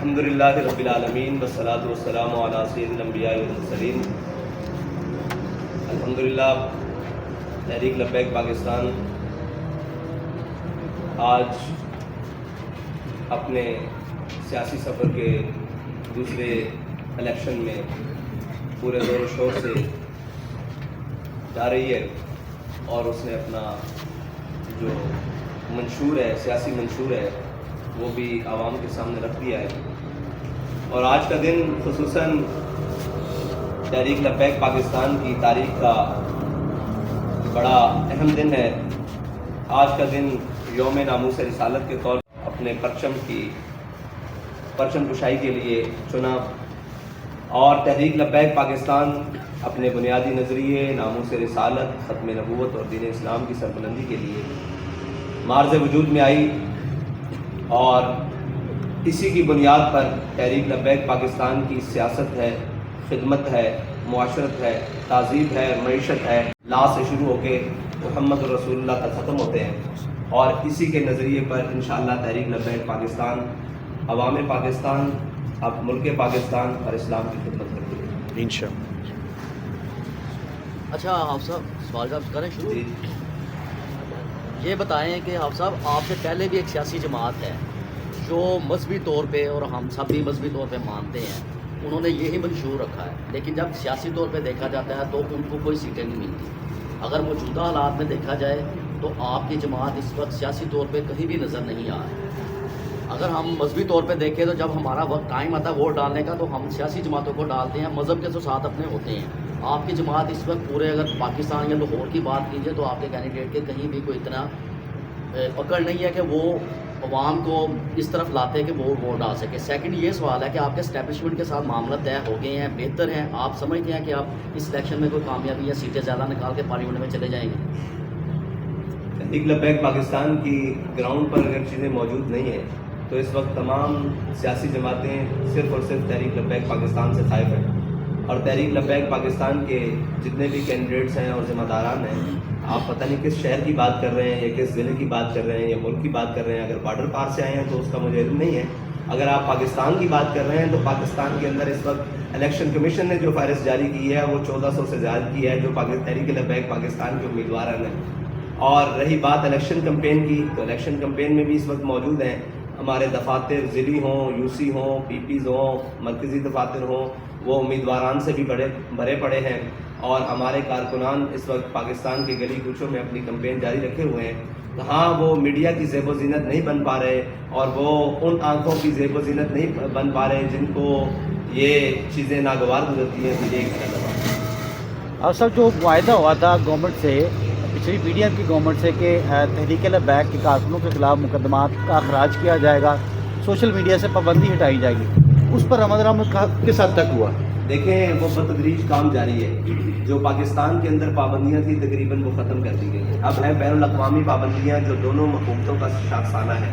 الحمدللہ رب العالمین والصلاۃ والسلام علی سید الانبیاء والمرسلین. الحمدللہ تحریک لبیک پاکستان آج اپنے سیاسی سفر کے دوسرے الیکشن میں پورے زور و شور سے جا رہی ہے اور اس نے اپنا جو منشور ہے، سیاسی منشور ہے، وہ بھی عوام کے سامنے رکھ دیا ہے. اور آج کا دن خصوصاً تحریک لبیک پاکستان کی تاریخ کا بڑا اہم دن ہے. آج کا دن یوم ناموس رسالت کے طور پر اپنے پرچم کشائی کے لیے چنا، اور تحریک لبیک پاکستان اپنے بنیادی نظریے ناموس رسالت، ختم نبوت اور دین اسلام کی سربلندی کے لیے معرض وجود میں آئی. اور اسی کی بنیاد پر تحریک لبیک پاکستان کی سیاست ہے، خدمت ہے، معاشرت ہے، تہذیب ہے، معیشت ہے، لا سے شروع ہو کے محمد رسول اللہ تک ختم ہوتے ہیں. اور اسی کے نظریے پر انشاءاللہ تحریک لبیک پاکستان عوام پاکستان، اب ملک پاکستان اور اسلام کی خدمت کرتی ہے انشاءاللہ. اچھا آپ صاحب سوال جواب کریں شروع. جی. یہ بتائیں کہ آپ صاحب آپ سے پہلے بھی ایک سیاسی جماعت ہے جو مذہبی طور پہ، اور ہم سب بھی مذہبی طور پہ مانتے ہیں، انہوں نے یہی منشور رکھا ہے، لیکن جب سیاسی طور پہ دیکھا جاتا ہے تو ان کو کوئی سیٹیں نہیں ملتی. اگر موجودہ حالات میں دیکھا جائے تو آپ کی جماعت اس وقت سیاسی طور پہ کہیں بھی نظر نہیں آ رہی. اگر ہم مذہبی طور پہ دیکھیں تو جب ہمارا وقت ٹائم آتا ہے ووٹ ڈالنے کا تو ہم سیاسی جماعتوں کو ڈالتے ہیں، مذہب کے تو ساتھ اپنے ہوتے ہیں. آپ کی جماعت اس وقت پورے اگر پاکستان یا لاہور کی بات کیجیے تو آپ کے کینڈیڈیٹ کے کہیں بھی کوئی اتنا پکڑ نہیں ہے کہ وہ عوام کو اس طرف لاتے ہیں کہ وہ ووٹ ڈال سکے. سیکنڈ یہ سوال ہے کہ آپ کے اسٹیبلشمنٹ کے ساتھ معاملہ طے ہو گئے ہیں، بہتر ہیں، آپ سمجھتے ہیں کہ آپ اس الیکشن میں کوئی کامیابی یا سیٹیں زیادہ نکال کے پارلیمنٹ میں چلے جائیں گے؟ تحریک لبیک پاکستان کی گراؤنڈ پر اگر چیزیں موجود نہیں ہیں تو اس وقت تمام سیاسی جماعتیں صرف اور صرف تحریک لبیک پاکستان سے خائف ہیں. اور تحریک لبیک پاکستان کے جتنے بھی کینڈیڈیٹس ہیں اور ذمہ داران ہیں، آپ پتہ نہیں کس شہر کی بات کر رہے ہیں یا کس ضلع کی بات کر رہے ہیں یا ملک کی بات کر رہے ہیں. اگر بارڈر پار سے آئے ہیں تو اس کا مجھے علم نہیں ہے. اگر آپ پاکستان کی بات کر رہے ہیں تو پاکستان کے اندر اس وقت الیکشن کمیشن نے جو فہرست جاری کی ہے وہ 1400 سے زیادہ کی ہے جو تحریک لبیک پاکستان کے امیدوار ہیں. اور رہی بات الیکشن کمپین کی، تو الیکشن کمپین میں بھی اس وقت موجود ہیں ہمارے دفاتر، ضلعی ہوں، یو سی ہوں، پی پیز ہوں، مرکزی دفاتر ہوں، وہ امیدواران سے بھی بھرے پڑے ہیں. اور ہمارے کارکنان اس وقت پاکستان کے گلی کوچوں میں اپنی کمپین جاری رکھے ہوئے ہیں. تو ہاں، وہ میڈیا کی زیب و زینت نہیں بن پا رہے اور وہ ان آنکھوں کی زیب و زینت نہیں بن پا رہے جن کو یہ چیزیں ناگوار گزرتی ہیں. مجھے ایک طرح اور سر جو معاہدہ ہوا تھا گورنمنٹ سے، پچھلی پی ڈی ایم کی گورنمنٹ سے، کہ تحریک لبیک کے کارکنوں کے خلاف مقدمات کا اخراج کیا جائے گا، سوشل میڈیا سے پابندی ہٹائی جائے گی، اس پر عمل درآمد کس حد تک ہوا؟ دیکھیں، وہ بتدریج کام جاری ہے. جو پاکستان کے اندر پابندیاں تھیں تقریباً وہ ختم کر دی گئی ہیں. اب ہیں بین الاقوامی پابندیاں جو دونوں حکومتوں کا شاخسانہ ہے،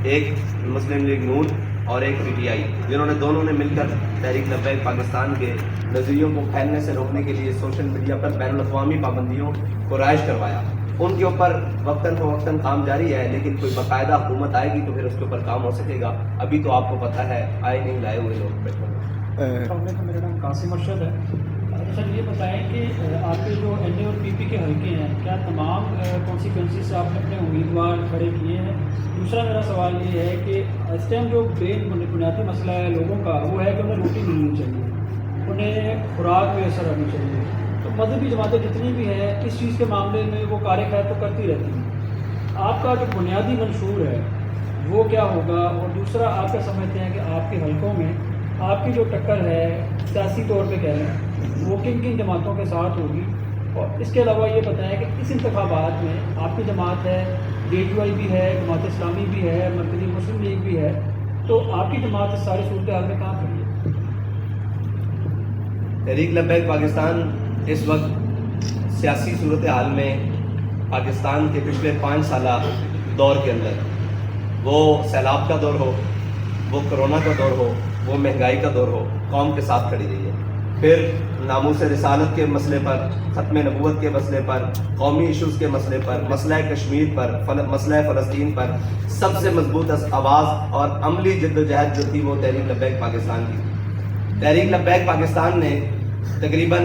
ایک مسلم لیگ نون اور ایک پی ٹی آئی، جنہوں نے دونوں نے مل کر تحریک لبیک پاکستان کے نظریوں کو پھیلنے سے روکنے کے لیے سوشل میڈیا پر بین الاقوامی پابندیوں کو رائج کروایا. ان کے اوپر وقتاً فوقتاً کام جاری ہے، لیکن کوئی باقاعدہ حکومت آئے گی تو پھر اس کے اوپر کام ہو سکے گا. ابھی تو آپ کو پتہ ہے آئے نہیں لائے ہوئے لوگ بیٹھے ہیں. میرا نام قاسم ارشد ہے. سر یہ بتائیں کہ آپ کے جو این ڈی اور پی پی کے حلقے ہیں، کیا تمام کانسٹیٹوئنسی سے آپ نے اپنے امیدوار کھڑے کیے ہیں؟ دوسرا میرا سوال یہ ہے کہ اس ٹائم جو بنیادی مسئلہ ہے لوگوں کا وہ ہے کہ انہیں روٹی ملنی چاہیے، انہیں خوراک میسر ہونی چاہیے. تو مذہبی جماعتیں جتنی بھی ہیں اس چیز کے معاملے میں وہ کار خیر تو کرتی رہتی ہیں. آپ کا جو بنیادی منشور ہے وہ کیا ہوگا؟ اور دوسرا آپ کیا سمجھتے ہیں کہ آپ کے حلقوں میں آپ کی جو ٹکر ہے سیاسی طور پہ کہہ رہے ہیں وہ کن کن جماعتوں کے ساتھ ہوگی؟ اور اس کے علاوہ یہ بتائیں کہ اس انتخابات میں آپ کی جماعت ہے، جے یو آئی بھی ہے، جماعت اسلامی بھی ہے، مرکزی مسلم لیگ بھی ہے، تو آپ کی جماعت اس ساری صورتحال میں کہاں کھڑی ہے؟ تحریک لبیک پاکستان اس وقت سیاسی صورتحال میں پاکستان کے پچھلے 5 سالہ دور کے اندر، وہ سیلاب کا دور ہو، وہ کرونا کا دور ہو، وہ مہنگائی کا دور ہو، قوم کے ساتھ کھڑی رہی ہے. پھر नामूस रसालत के मसले पर, ख़त्म नबूवत के मसले पर, कौमी इशूज़ के मसले पर, मसला कश्मीर पर, मसला फ़लस्तीन पर सबसे मजबूत आवाज़ और अमली जद्दोजहद जो थी वो तहरीक लब्बैक पाकिस्तान की थी। तहरीक लब्बैक पाकिस्तान ने तकरीबन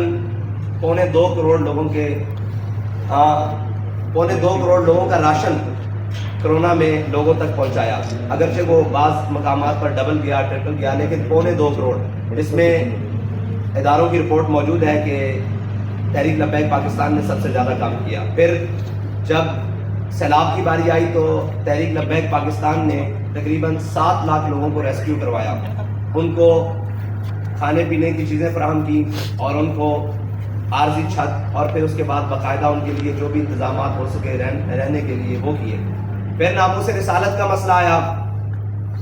2.25 करोड़ लोगों के 2.25 करोड़ लोगों का राशन कोरोना में लोगों तक पहुंचाया। अगरचे वो बाज़ मकामात पर डबल गया, ट्रिपल गया, लेकिन 2.25 करोड़। इसमें इदारों की रिपोर्ट मौजूद है कि तहरीक लब्बैक पाकिस्तान ने सबसे ज़्यादा काम किया। फिर जब सैलाब की बारी आई तो तहरीक लब्बैक पाकिस्तान ने तकरीबन 7 लाख लोगों को रेस्क्यू करवाया, उनको खाने पीने की चीज़ें फराहम की और उनको आर्जी छत और फिर उसके बाद बाकायदा उनके लिए जो भी इंतजाम हो सके रहने के लिए वो किए। फिर नामूस रिसालत का मसला आया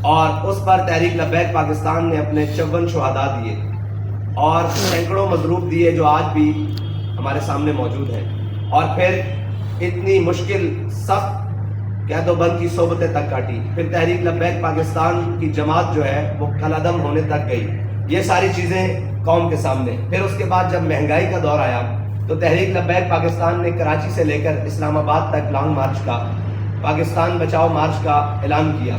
और उस पर तहरीक लब्बैक पाकिस्तान ने अपने 54 शहादा दिए और सैकड़ों मजरूब दिए जो आज भी हमारे सामने मौजूद हैं। और फिर इतनी मुश्किल सख्त कैदोबंद की सोबतें तक काटी। फिर तहरीक लब्बैक पाकिस्तान की जमात जो है वो कलअदम होने तक गई। ये सारी चीज़ें कौम के सामने। फिर उसके बाद जब महंगाई का दौर आया तो तहरीक लब्बैक पाकिस्तान ने कराची से लेकर इस्लामाबाद तक लॉन्ग मार्च का, पाकिस्तान बचाओ मार्च का ऐलान किया।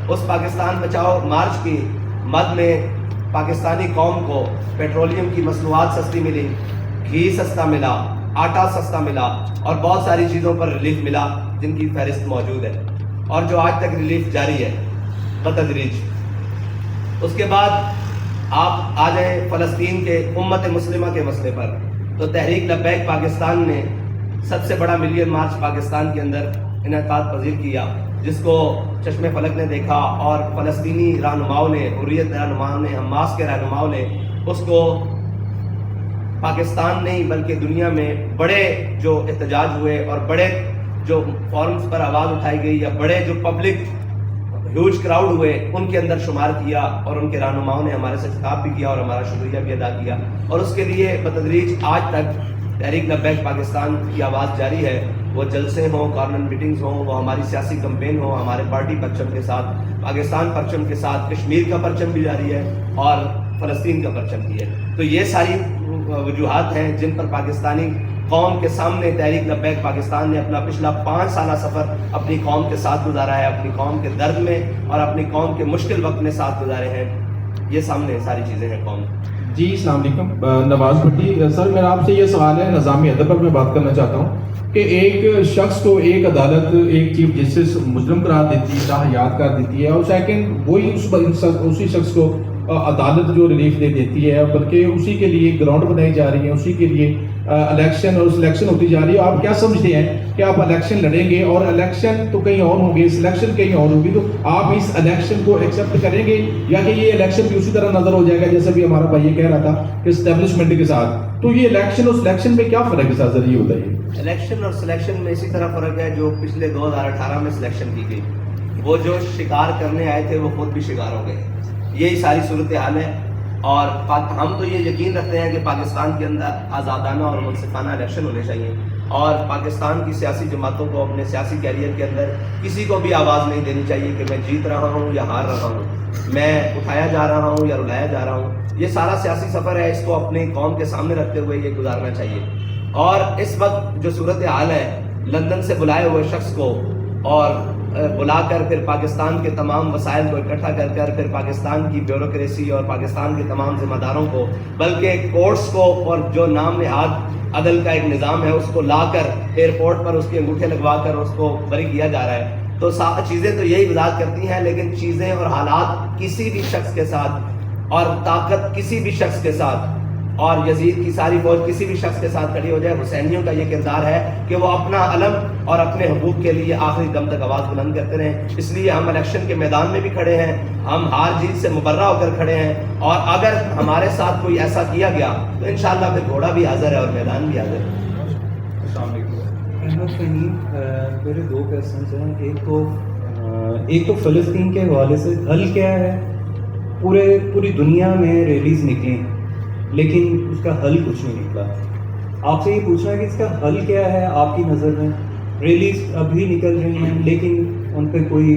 उस पाकिस्तान बचाओ मार्च की मद में पाकिस्तानी कौम को पेट्रोलियम की मसनूआत सस्ती मिली, घी सस्ता मिला, आटा सस्ता मिला और बहुत सारी चीज़ों पर रिलीफ मिला जिनकी फहरिस्त मौजूद है और जो आज तक रिलीफ जारी है बतदरीज। उसके बाद आप आ जाए फ़लस्तीन के उम्मत मुस्लिमा के मसले पर, तो तहरीक लब्बैक पाकिस्तान ने सबसे बड़ा मिलियन मार्च पाकिस्तान के अंदर इनेकाद पजीर किया, जिसको चश्मे फलक ने देखा और फ़लस्तीनी रहनुमाओं ने, हुर्रियत रहनुमाओं ने, हमास के रहनुमाओं ने उसको पाकिस्तान नहीं बल्कि दुनिया में बड़े जो एहतजाज हुए और बड़े जो फॉरम्स पर आवाज़ उठाई गई या बड़े जो पब्लिक ह्यूज क्राउड हुए उनके अंदर शुमार किया और उनके रहनुमाओं ने हमारे से खिताब भी किया और हमारा शुक्रिया भी अदा किया। और उसके लिए बतदरीज आज तक तहरीक लब्बैक पाकिस्तान की आवाज़ जारी है। वो जलसे हों, कॉर्नर मीटिंग्स हों, वो हमारी सियासी कैंपेन हो, हमारे पार्टी परचम के साथ, पाकिस्तान परचम के साथ, कश्मीर का परचम भी जारी है और फ़लस्तीन का परचम भी है। तो ये सारी वजूहात हैं जिन पर पाकिस्तानी कौम के सामने तहरीक लब्बैक पाकिस्तान ने अपना पिछला 5 साला सफ़र अपनी कौम के साथ गुजारा है, अपनी कौम के दर्द में और अपनी कौम के मुश्किल वक्त में साथ गुजारे हैं। ये सामने सारी चीज़ें हैं कौम। जी अस्सलाम वालेकुम। नवाज़ भट्टी सर, मेरा आपसे ये सवाल है, निज़ामी अदब पर मैं बात करना चाहता हूँ कि एक शख्स को एक अदालत, एक चीफ जस्टिस मुजरम करार देती है, ताहयात कर देती है और सेकंड वही उसी शख्स को अदालत जो रिलीफ दे देती है, बल्कि उसी के लिए ग्राउंड बनाई जा रही है, उसी के लिए इलेक्शन और सिलेक्शन होती जा रही है। आप क्या समझते हैं कि आप इलेक्शन लड़ेंगे और इलेक्शन तो कहीं और होंगे, सिलेक्शन कहीं और होगी, तो आप इस इलेक्शन को एक्सेप्ट करेंगे या कि ये इलेक्शन भी उसी तरह नजर हो जाएगा जैसे भी हमारा भाई ये कह रहा था कि एस्टेब्लिशमेंट के साथ? तो ये इलेक्शन और सिलेक्शन में क्या फ़र्क है सर, जरिए होता है? इलेक्शन और सिलेक्शन में इसी तरह फ़र्क है जो पिछले 2018 में सिलेक्शन की गई। वो जो शिकार करने आए थे वो खुद भी शिकार हो गए। यही सारी सूरत हाल है और हम तो ये यकीन रखते हैं कि पाकिस्तान के अंदर आज़ादाना और मुनसिफाना इलेक्शन होने चाहिए और पाकिस्तान की सियासी जमातों को अपने सियासी कैरियर के अंदर किसी को भी आवाज़ नहीं देनी चाहिए कि मैं जीत रहा हूँ या हार रहा हूँ, मैं उठाया जा रहा हूँ या रुलाया जा रहा हूँ। ये सारा सियासी सफ़र है, इसको अपनी कौम के सामने रखते हुए ये गुजारना चाहिए। और इस वक्त जो सूरत हाल है, लंदन से बुलाए हुए शख्स को और बुलाकर फिर पाकिस्तान के तमाम वसाइल को इकट्ठा कर फिर पाकिस्तान की ब्यूरोक्रेसी और पाकिस्तान के तमाम जिम्मेदारों को, बल्कि कोर्ट्स को और जो नाम नहाद अदल का एक निज़ाम है उसको लाकर एयरपोर्ट पर उसके अंगूठे लगवाकर उसको बरी किया जा रहा है। तो चीज़ें तो यही वजाहत करती हैं, लेकिन चीज़ें और हालात किसी भी शख्स के साथ और ताकत किसी भी शख्स के साथ और यजीद की सारी फौज किसी भी शख्स के साथ खड़ी हो जाए, हुसैनियों का ये किरदार है कि वो अपना अलम और अपने हुकूक के लिए आखिरी दम तक आवाज़ बुलंद करते रहें। इसलिए हम इलेक्शन के मैदान में भी खड़े हैं, हम हार जीत से मुबर्रा होकर खड़े हैं और अगर हमारे साथ कोई ऐसा किया गया तो इंशाअल्लाह फिर घोड़ा भी हाजिर है और मैदान भी हाजिर है। अहमद फहीम, मेरे 2 क्वेश्चन हैं। एक तो फ़लस्तीन के हवाले से हल क्या है? पूरी दुनिया में रैलीज़ निकली लेकिन उसका हल कुछ नहीं निकला। आपसे ये पूछना है कि इसका हल क्या है आपकी नज़र में? रैलीज अभी निकल रही हैं लेकिन उन पर कोई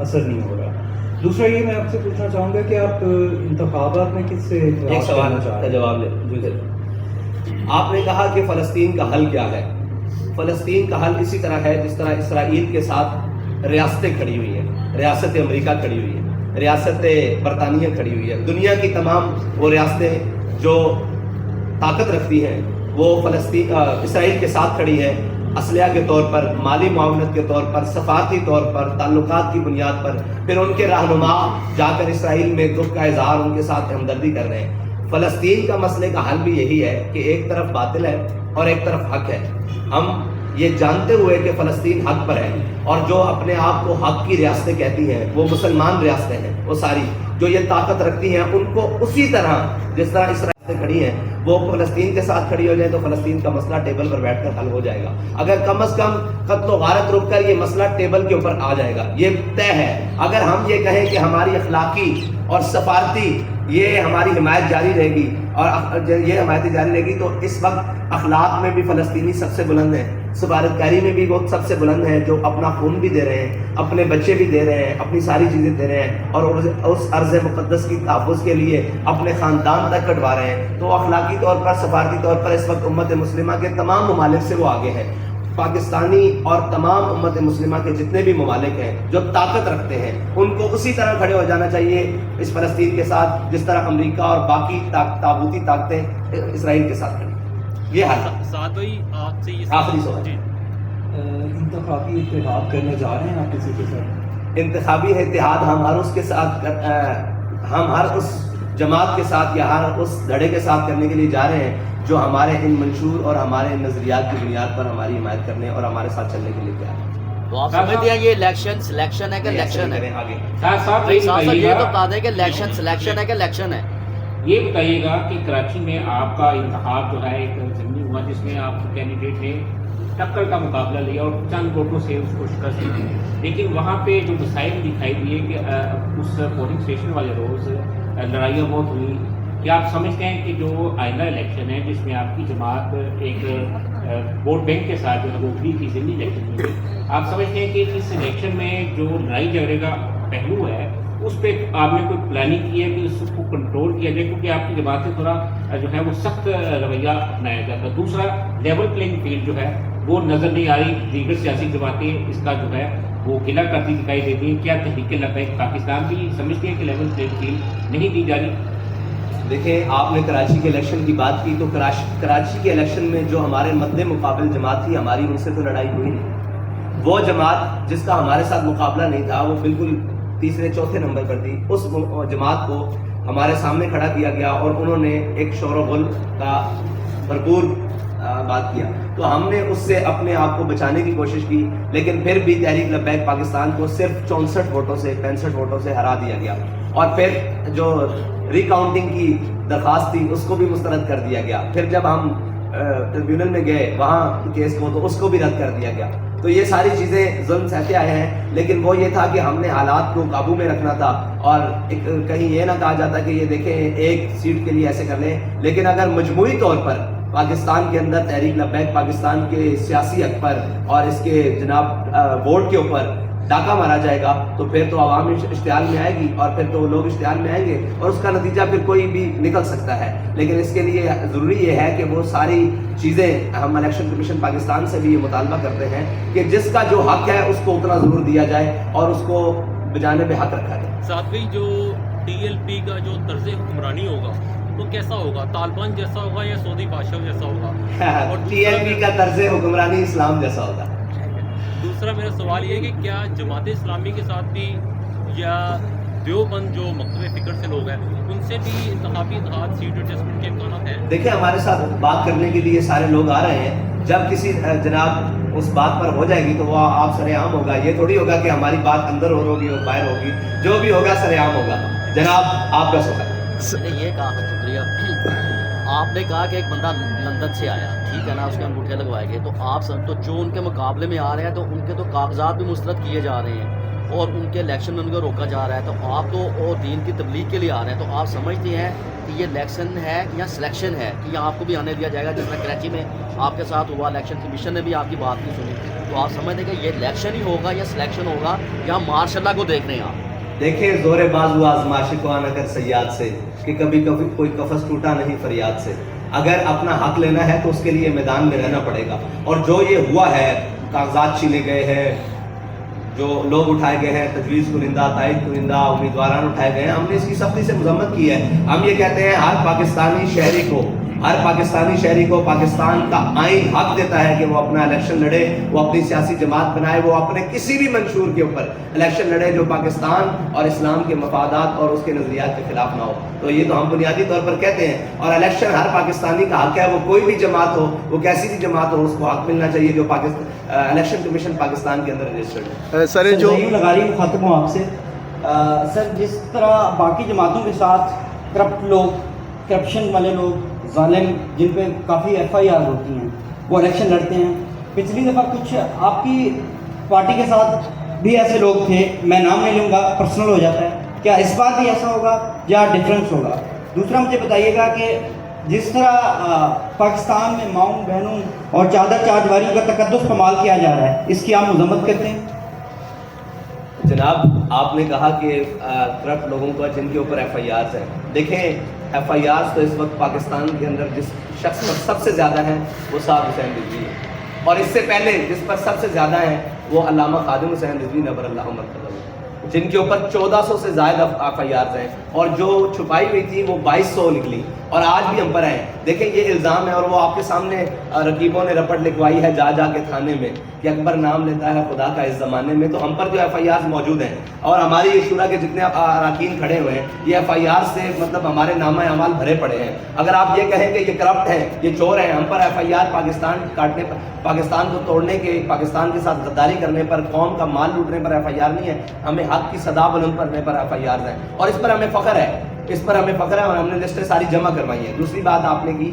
असर नहीं हो रहा। दूसरा ये मैं आपसे पूछना चाहूँगा कि आप इंतखाबात में किससे एक सवाल का जवाब ले। आपने कहा कि फ़लस्तीन का हल क्या है। फ़लस्तीन का हल इसी तरह है जिस तरह इसराइल के साथ रियासतें खड़ी हुई हैं, रियासत अमेरिका खड़ी हुई है, रियासत बरतानिया खड़ी हुई है। दुनिया की तमाम वो रियासतें जो ताकत रखती हैं वो इसराइल के साथ खड़ी है, असलिया के तौर पर, माली मुआवनत के तौर पर, सफारती तौर पर, ताल्लुकात की बुनियाद पर। फिर उनके रहनुमा जाकर इसराइल में दुख का इजहार, उनके साथ हमदर्दी कर रहे हैं। फ़लस्तीन का मसले का हल भी यही है कि एक तरफ बातिल है और एक तरफ हक है। हम ये जानते हुए कि फ़लस्तीन हक पर है और जो अपने आप को हक की रियासतें कहती हैं वो मुसलमान रियासतें हैं, वो सारी जो ये ताकत रखती हैं, उनको उसी तरह जिस तरह इसराइल खड़ी हैं वो फ़लस्तीन के साथ खड़ी हो जाए तो फ़लस्तीन का मसला टेबल पर बैठकर हल हो जाएगा। अगर कम से कम कत्ल गारत रुक कर ये मसला टेबल के ऊपर आ जाएगा, ये तय है। अगर हम ये कहें कि हमारी अखलाकी और सफारती ये हमारी हिमायत जारी रहेगी और ये हिमायत जारी रहेगी तो इस वक्त अखलाक में भी फ़लस्तीनी सबसे बुलंद है, सफारतकारी में भी वो सबसे बुलंद हैं जो अपना खून भी दे रहे हैं, अपने बच्चे भी दे रहे हैं, अपनी सारी चीज़ें दे रहे हैं और उस अर्ज़ मुक़द्दस की तहफ़्फ़ुज़ के लिए अपने ख़ानदान तक कटवा रहे हैं। तो अखलाकी तौर पर, सफारती तौर पर इस वक्त उम्मत मुस्लिमा के तमाम ममालिक से वो आगे हैं। पाकिस्तानी और तमाम उम्मत मुस्लिमा के जितने भी ममालिक हैं जो ताकत रखते हैं उनको उसी तरह खड़े हो जाना चाहिए इस फ़लस्तीन के साथ जिस तरह अमेरिका और बाकी ताबूती ताकतें इसराइल के साथ खड़ी। ये हाल साथ ही आपसे ये आखिरी सवाल, इंतखाबी इत्तेहाद करने जा रहे हैं आप किसी के साथ? इंतखाबी इत्तेहाद हम हर उसके साथ हम हर उस जमात के साथ या हर उस धड़े के साथ करने के लिए जा रहे हैं जो हमारे इन मंशूर और हमारे नज़रियात की बुनियाद पर हमारी हिमायत करने और हमारे साथ चलने के लिए तैयार है। तो आप समझते हैं ये इलेक्शन सिलेक्शन है कि इलेक्शन है? आगे साथ ये तो बता दें कि इलेक्शन सिलेक्शन है कि इलेक्शन है? ये बताइएगा कि कराची में आपका इंतखाब जो है एक ज़मीनी हुआ जिसमें आप कैंडिडेट ने टक्कर का मुकाबला लिया और चंद वोटों से उसको शिकस्त दी, लेकिन वहाँ पे जो मसाइल दिखाई दिए कि उस पोलिंग स्टेशन वाले रोज़ लड़ाइयाँ बहुत हुई। क्या आप समझते हैं कि जो आइंदा इलेक्शन है जिसमें आपकी जमात एक वोट बैंक के साथ जो है वो उभरी थी ज़मीनी इलेक्शन में, आप समझते हैं कि इस इलेक्शन में जो लड़ाई झगड़े का पहलू है उस पर आपने कोई प्लानिंग की है कि उसको कंट्रोल किया जाए, क्योंकि आपकी जमात से थोड़ा जो है वो सख्त रवैया अपनाया जाता है। दूसरा, लेवल प्लेइंग फील्ड जो है वो नज़र नहीं आ रही, दीगर सियासी जमातें इसका जो है वो गिला करती दिखाई देती है। क्या तहरीक लबैक पाकिस्तान भी समझती है कि लेवल प्लेइंग फील्ड नहीं दी जा रही? देखिए, आपने कराची के इलेक्शन की बात की तो कराची के इलेक्शन में जो हमारे मद्दे मुकाबिल जमात थी हमारी, उनसे तो लड़ाई हुई नहीं। वो जमात जिसका हमारे साथ मुकाबला नहीं था वो बिल्कुल तीसरे चौथे नंबर पर थी। उस जमात को हमारे सामने खड़ा किया गया और उन्होंने एक शोर व गुल का भरपूर बात किया, तो हमने उससे अपने आप को बचाने की कोशिश की, लेकिन फिर भी तहरीक लब्बैक पाकिस्तान को सिर्फ 64 वोटों से 65 वोटों से हरा दिया गया और फिर जो रिकाउंटिंग की दरख्वास्त थी उसको भी मुस्तरद कर दिया गया। फिर जब हम ट्रिब्यूनल में गए वहाँ केस को, तो उसको भी रद्द कर दिया गया। तो ये सारी चीज़ें जुल्म सहते आए हैं, लेकिन वो ये था कि हमने हालात को काबू में रखना था और कहीं ये ना कहा जाता कि ये देखें एक सीट के लिए ऐसे कर लें। लेकिन अगर मजमूई तौर पर पाकिस्तान के अंदर तहरीक लब्बैक पाकिस्तान के सियासी हक पर और इसके जनाब वोट के ऊपर डाका मारा जाएगा तो फिर तो आवाम इश्तिहाल में आएगी और फिर तो लोग इश्तिहाल में आएंगे और उसका नतीजा फिर कोई भी निकल सकता है। लेकिन इसके लिए ज़रूरी ये है कि वो सारी चीज़ें हम इलेक्शन कमीशन पाकिस्तान से भी ये मुतालबा करते हैं कि जिसका जो हक है उसको उतना ज़रूर दिया जाए और उसको बजाने में हक रखा जाए। साथ ही जो TLP का जो तर्ज हुक्मरानी होगा तो कैसा होगा? तालिबान जैसा होगा या सऊदी बादशाह जैसा होगा? और TLP का तर्ज हुक्मरानी इस्लाम जैसा होगा। दूसरा मेरा सवाल ये है कि क्या जमात इस्लामी के साथ भी या देवबंद जो मकतब फ़िक्र से लोग हैं उनसे भी इंतखाबी इत्तेहाद सीट एडजस्टमेंट के इम्कान हैं? देखिए, हमारे साथ बात करने के लिए सारे लोग आ रहे हैं। जब किसी जनाब उस बात पर हो जाएगी तो वह आप सरेआम होगा। ये थोड़ी होगा कि हमारी बात अंदर होगी और बाहर होगी, जो भी होगा सरेआम होगा। जनाब आपका सवाल। मैंने ये कहा, शुक्रिया। आपने कहा कि एक बंदा लंदन से आया, ठीक है ना, उसके अंगूठे लगवाए गए, तो आप सब तो जो उनके मुकाबले में आ रहे हैं तो उनके तो कागजात भी मुस्तरद किए जा रहे हैं और उनके इलेक्शन में उनको रोका जा रहा है। तो आप तो और दीन की तबलीग के लिए आ रहे हैं, तो आप समझते हैं कि ये इलेक्शन है या सिलेक्शन है कि आपको भी आने दिया जाएगा? जिस तरह कराची में आपके साथ हुआ, इलेक्शन कमीशन ने भी आपकी बात नहीं सुनी, तो आप समझते हैं कि ये इलेक्शन ही होगा या सिलेक्शन होगा या मार्शाल्लाह को देख रहे हैं आप? देखें जोरे बाजू आजमाइश को आना कर सयाद से कि कभी कभी कोई कफस टूटा नहीं फरियाद से। अगर अपना हक लेना है तो उसके लिए मैदान में रहना पड़ेगा। और जो ये हुआ है, कागजात छीने गए हैं, जो लोग उठाए गए हैं, तजवीज़ कुनिंदा, तायद कुनिंदा, उम्मीदवारान उठाए गए हैं, हमने इसकी सख्ती से मजम्मत की है। हम ये कहते हैं हर पाकिस्तानी शहरी को पाकिस्तान का आइन हक देता है कि वो अपना इलेक्शन लड़े, वो अपनी सियासी जमात बनाए, वो अपने किसी भी मंशूर के ऊपर इलेक्शन लड़े जो पाकिस्तान और इस्लाम के मफादात और उसके नज़रियात के खिलाफ ना हो। तो ये तो हम बुनियादी तौर पर कहते हैं। और इलेक्शन हर पाकिस्तानी का हक है, वो कोई भी जमात हो, वो कैसी भी जमात हो, उसको हक मिलना चाहिए जो इलेक्शन कमीशन पाकिस्तान के अंदर रजिस्टर्ड है। सर जो लगारी मुखातिब हूँ आपसे, सर जिस तरह बाकी जमातों के साथ करप्ट लोग, करप्शन वाले लोग, जालिम जिन पे काफ़ी FIR होती हैं, वो इलेक्शन लड़ते हैं। पिछली दफ़ा कुछ आपकी पार्टी के साथ भी ऐसे लोग थे, मैं नाम नहीं लूँगा, पर्सनल हो जाता है, क्या इस बार भी ऐसा होगा या डिफरेंस होगा? दूसरा मुझे बताइएगा कि जिस तरह पाकिस्तान में माऊं बहनों और चादर चादवारियों का तकद्दुस इस्तेमाल किया जा रहा है, इसकी आप मजम्मत करते हैं? जनाब, आपने कहा कि करप्ट लोगों का जिनके ऊपर FIRs हैं। देखें, FIRs तो इस वक्त पाकिस्तान के अंदर जिस शख्स पर सबसे ज़्यादा है वो साद हुसैन रिजवी है, और इससे पहले जिस पर सबसे ज़्यादा है वो अल्लामा खादिम हुसैन रिजवी नबरल्लाहु मरकज़हू, जिनके ऊपर 1400 से ज़्यादा FIRs हैं, और जो छुपाई हुई थी वो 2200 निकली, और आज भी हम पर हैं। देखें, ये इल्ज़ाम है, और वो आपके सामने रकीबों ने रपट लिखवाई है जा के थाने में कि अकबर नाम लेता है खुदा का इस ज़माने में। तो हम पर जो FIRs मौजूद हैं, और हमारी ये शुरा के जितने अरकान खड़े हुए हैं, ये FIR से मतलब हमारे नामा अमाल भरे पड़े हैं। अगर आप ये कहें कि ये करप्ट हैं, ये चोर हैं, हम पर FIR पाकिस्तान काटने पर, पाकिस्तान को तोड़ने के, पाकिस्तान के साथ गद्दारी करने पर, कौम का माल लूटने पर FIR नहीं है। हमें हक की सदा बुलंद करने पर FIRs हैं, और इस पर हमें फ़ख्र है, और हमने लिस्टें सारी जमा करवाई हैं। दूसरी बात आपने की,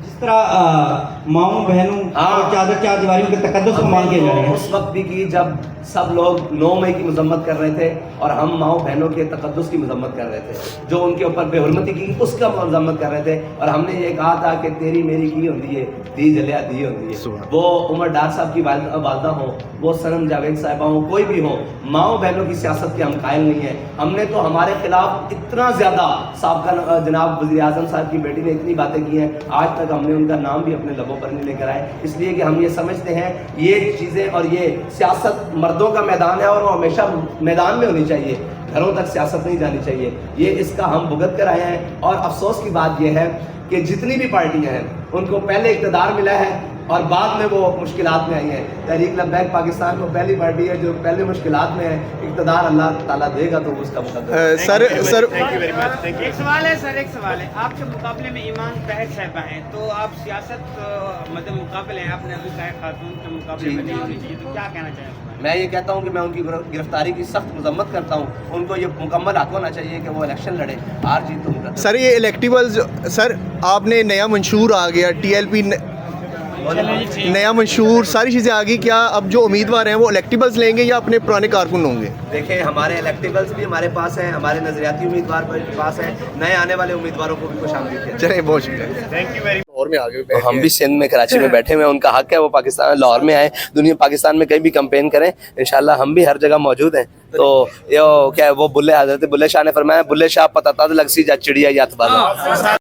जिस तरह माऊं बहनों और चादर चादवारियों के तकद्दुस इस्तेमाल किए जा रहे हैं, उस वक्त भी की जब सब लोग 9 मई की मजम्मत कर रहे थे, और हम माओ बहनों के तकद्दुस की मजम्मत कर रहे थे, जो उनके ऊपर बेहुरमती की उसका मजम्मत कर रहे थे। और हमने ये कहा था कि तेरी मेरी की होती है, दी जलिया दी होती है। वो उमर डार साहब की वालदा हो, वो सनम जावेद साहिबा हो, कोई भी हो, माओ बहनों की सियासत के हम कायल नहीं है। हमने तो हमारे खिलाफ इतना ज़्यादा साबका जनाब वज़ीर आज़म साहब की बेटी ने इतनी बातें की हैं, आज तक हमने उनका नाम भी अपने लबों पर नहीं लेकर आए, इसलिए कि हम ये समझते हैं ये चीज़ें, और ये सियासत मर्दों का मैदान है, और वो हमेशा मैदान में होनी चाहिए, घरों तक सियासत नहीं जानी चाहिए। ये इसका हम भुगत कर आए हैं। और अफसोस की बात यह है कि जितनी भी पार्टियां हैं, उनको पहले इक़्तिदार मिला है और बाद में वो मुश्किलात में आई हैं। तहरीक लब्बैक पाकिस्तान को पहली पार्टी है जो पहले मुश्किलात में है। इक़्तिदार अल्लाह ताला देगा तो उसका मुकद्दर। सर एक सवाल है सर, एक सवाल है, आपके मुकाबले में ईमान तहत साहिबा हैं, तो आप सियासत मतलब मुकाबले हैं, आपने अभी कहा खातून के मुकाबले में नहीं होनी चाहिए, तो क्या कहना चाहेंगे? मैं ये कहता हूँ कि मैं उनकी गिरफ्तारी की सख्त मजम्मत करता हूँ। उनको ये मुकम्मल हक होना चाहिए कि वो इलेक्शन लड़े, हार जीत तो। सर ये इलेक्टिबल्स, सर आपने नया मंशूर आ गया, TLP नया मंशूर, सारी चीज़ें आ गई, क्या अब जो उम्मीदवार हैं वो इलेक्टिबल्स लेंगे या अपने पुराने कारकुन होंगे? देखें, हमारे इलेक्टिबल्स भी हमारे पास हैं, हमारे नजरियाती उम्मीदवार के पास हैं, नए आने वाले उम्मीदवारों को भी खुशामदीद कहते हैं। चलिए, बहुत शुक्रिया। Thank you very much. और में आगे तो हम भी सिंध में, कराची में बैठे हुए हैं, उनका हक है वो पाकिस्तान लाहौर में आए, दुनिया पाकिस्तान में कहीं भी कैंपेन करें, इंशाल्लाह हम भी हर जगह मौजूद हैं। तो यो क्या है, वो हज़रत बुल्ले शाह ने फरमाया, बुल्ले शाह पता तद लग सी जा चिड़िया यात बाज़ा।